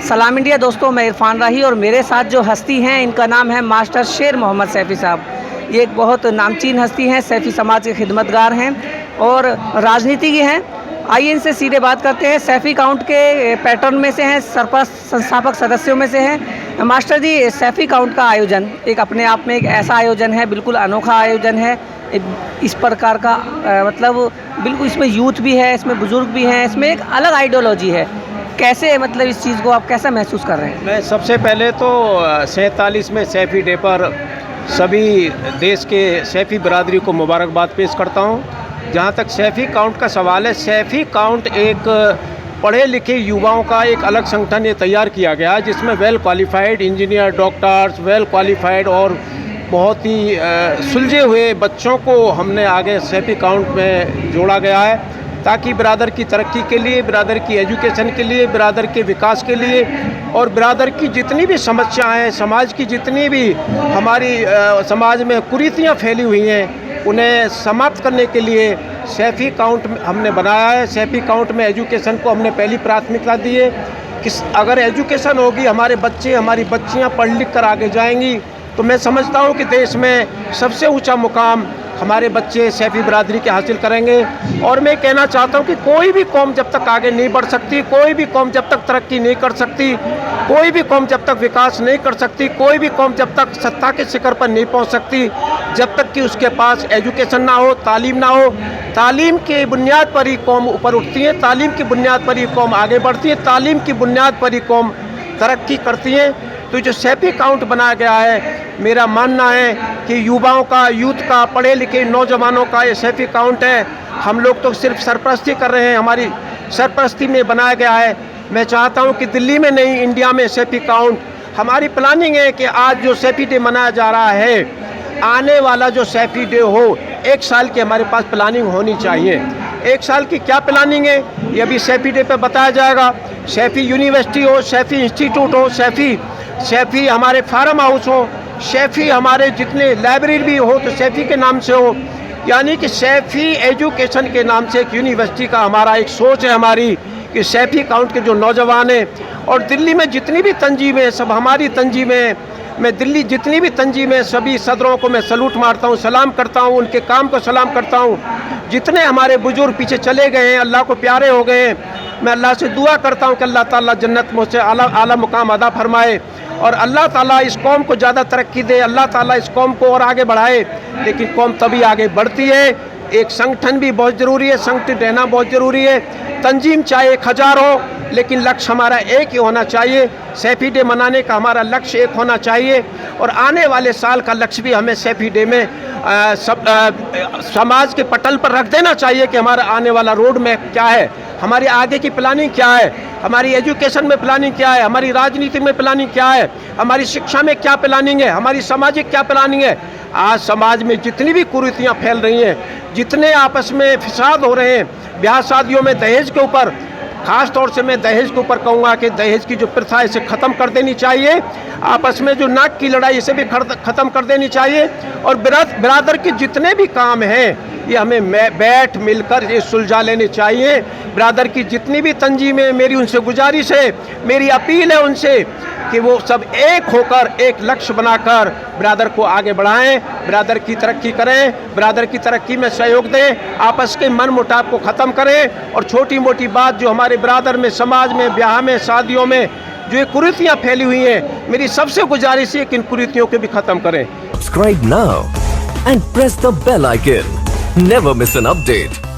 सलाम इंडिया दोस्तों, मैं इरफान राही और मेरे साथ जो हस्ती हैं इनका नाम है मास्टर शेर मोहम्मद सैफ़ी साहब। ये एक बहुत नामचीन हस्ती हैं, सैफ़ी समाज के खिदमतगार हैं और राजनीतिज्ञ हैं। आइए इनसे सीधे बात करते हैं। सैफ़ी काउंट के पैटर्न में से हैं, सरपरस्त संस्थापक सदस्यों में से हैं। मास्टर जी, सैफ़ी काउंट का आयोजन एक अपने आप में एक ऐसा आयोजन है, बिल्कुल अनोखा आयोजन है। इस प्रकार का मतलब बिल्कुल इसमें यूथ भी है, इसमें बुज़ुर्ग भी हैं, इसमें एक अलग आइडियोलॉजी है। कैसे मतलब इस चीज़ को आप कैसा महसूस कर रहे हैं? मैं सबसे पहले तो 47वें सैफ़ी डे पर सभी देश के सैफ़ी बरादरी को मुबारकबाद पेश करता हूँ। जहाँ तक सैफ़ी काउंट का सवाल है, सैफ़ी काउंट एक पढ़े लिखे युवाओं का एक अलग संगठन ये तैयार किया गया है, जिसमें well qualified engineer, doctors, well qualified और बहुत ही सुलझे हुए बच्चों को हमने आगे सैफ़ी काउंट में जोड़ा गया है, ताकि बिरादर की तरक्की के लिए, बिरादर की एजुकेशन के लिए, बिरादर के विकास के लिए और बिरादर की जितनी भी समस्याएं हैं, समाज की जितनी भी हमारी समाज में कुरीतियां फैली हुई हैं, उन्हें समाप्त करने के लिए सैफ़ी काउंट हमने बनाया है। सैफ़ी काउंट में एजुकेशन को हमने पहली प्राथमिकता दी है कि अगर एजुकेशन होगी, हमारे बच्चे, हमारी बच्चियाँ पढ़ लिख कर आगे जाएंगी, तो मैं समझता हूँ कि देश में सबसे ऊँचा मुकाम हमारे बच्चे सैफ़ी बरादरी के हासिल करेंगे। और मैं कहना चाहता हूँ कि कोई भी कौम जब तक आगे नहीं बढ़ सकती, कोई भी कौम जब तक तरक्की नहीं कर सकती, कोई भी कौम जब तक विकास नहीं कर सकती, कोई भी कौम जब तक सत्ता के शिखर पर नहीं पहुँच सकती, जब तक कि उसके पास एजुकेशन ना हो, तालीम ना हो। तालीम की बुनियाद पर ही कौम ऊपर उठती है, तालीम की बुनियाद पर ही कौम आगे बढ़ती है, तालीम की बुनियाद पर ही कौम तरक्की करती है। तो जो सैफ़ी काउंट बनाया गया है, मेरा मानना है कि युवाओं का, यूथ का, पढ़े लिखे नौजवानों का ये सैफ़ी काउंट है। हम लोग तो सिर्फ सरपरस्ती कर रहे हैं, हमारी सरपरस्ती में बनाया गया है। मैं चाहता हूं कि दिल्ली में नहीं, इंडिया में सैफ़ी काउंट हमारी प्लानिंग है कि आज जो सैफ़ी डे मनाया जा रहा है, आने वाला जो सैफ़ी डे हो, 1 साल की हमारे पास प्लानिंग होनी चाहिए। 1 साल की क्या प्लानिंग है, ये अभी सैफ़ी डे पर बताया जाएगा। सैफ़ी यूनिवर्सिटी हो, सैफ़ी इंस्टीट्यूट हो, सैफ़ी हमारे फार्म हाउस हो, सैफ़ी हमारे जितने लाइब्रेरी भी हो तो सैफ़ी के नाम से हो, यानी कि सैफ़ी एजुकेशन के नाम से एक यूनिवर्सिटी का हमारा एक सोच है हमारी कि सैफ़ी काउंट के जो नौजवान हैं और दिल्ली में जितनी भी तंजीमें, सब हमारी तंजीमें, मैं दिल्ली जितनी भी तंजीमें, सभी सदरों को मैं सलूट मारता हूँ, सलाम करता हूँ, उनके काम को सलाम करता हूँ। जितने हमारे बुजुर्ग पीछे चले गए हैं, अल्लाह को प्यारे हो गए हैं, मैं अल्लाह से दुआ करता हूँ कि अल्लाह ताला जन्नत में उसे आला मुकाम अदा फरमाए और अल्लाह ताला इस कौम को ज़्यादा तरक्की दे, अल्लाह ताला इस कौम को और आगे बढ़ाए। लेकिन कौम तभी आगे बढ़ती है, एक संगठन भी बहुत ज़रूरी है, संगठित रहना बहुत ज़रूरी है। तंजीम चाहे 1000 हो, लेकिन लक्ष्य हमारा एक ही होना चाहिए। सैफ़ी डे मनाने का हमारा लक्ष्य एक होना चाहिए और आने वाले साल का लक्ष्य भी हमें सैफ़ी डे में समाज के पटल पर रख देना चाहिए कि हमारा आने वाला रोड मैप क्या है, हमारी आगे की प्लानिंग क्या है, हमारी एजुकेशन में प्लानिंग क्या है, हमारी राजनीति में प्लानिंग क्या है, हमारी शिक्षा में क्या प्लानिंग है, हमारी सामाजिक क्या प्लानिंग है। आज समाज में जितनी भी कुरीतियाँ फैल रही हैं, जितने आपस में फिसाद हो रहे हैं, ब्याह शादियों में दहेज के ऊपर, ख़ास तौर से मैं दहेज के ऊपर कहूँगा कि दहेज की जो प्रथा है इसे ख़त्म कर देनी चाहिए। आपस में जो नाक की लड़ाई, इसे भी ख़त्म कर देनी चाहिए और बिरादर के जितने भी काम हैं ये हमें बैठ मिलकर ये सुलझा लेने चाहिए। बिरादर की जितनी भी तंजीमें, मेरी उनसे गुजारिश है, मेरी अपील है उनसे कि वो सब एक होकर एक लक्ष्य बनाकर बिरादर को आगे बढ़ाएं, बिरादर की तरक्की करें, बिरादर की तरक्की में सहयोग दें, आपस के मन मुटाव को ख़त्म करें और छोटी मोटी बात जो हमारे बिरादर में, समाज में, ब्याह में, शादियों में जो ये कुरीतियाँ फैली हुई हैं, मेरी सबसे गुजारिश है कि इन कुरीतियों को भी ख़त्म करें। Subscribe now and press the bell icon. Never miss an update.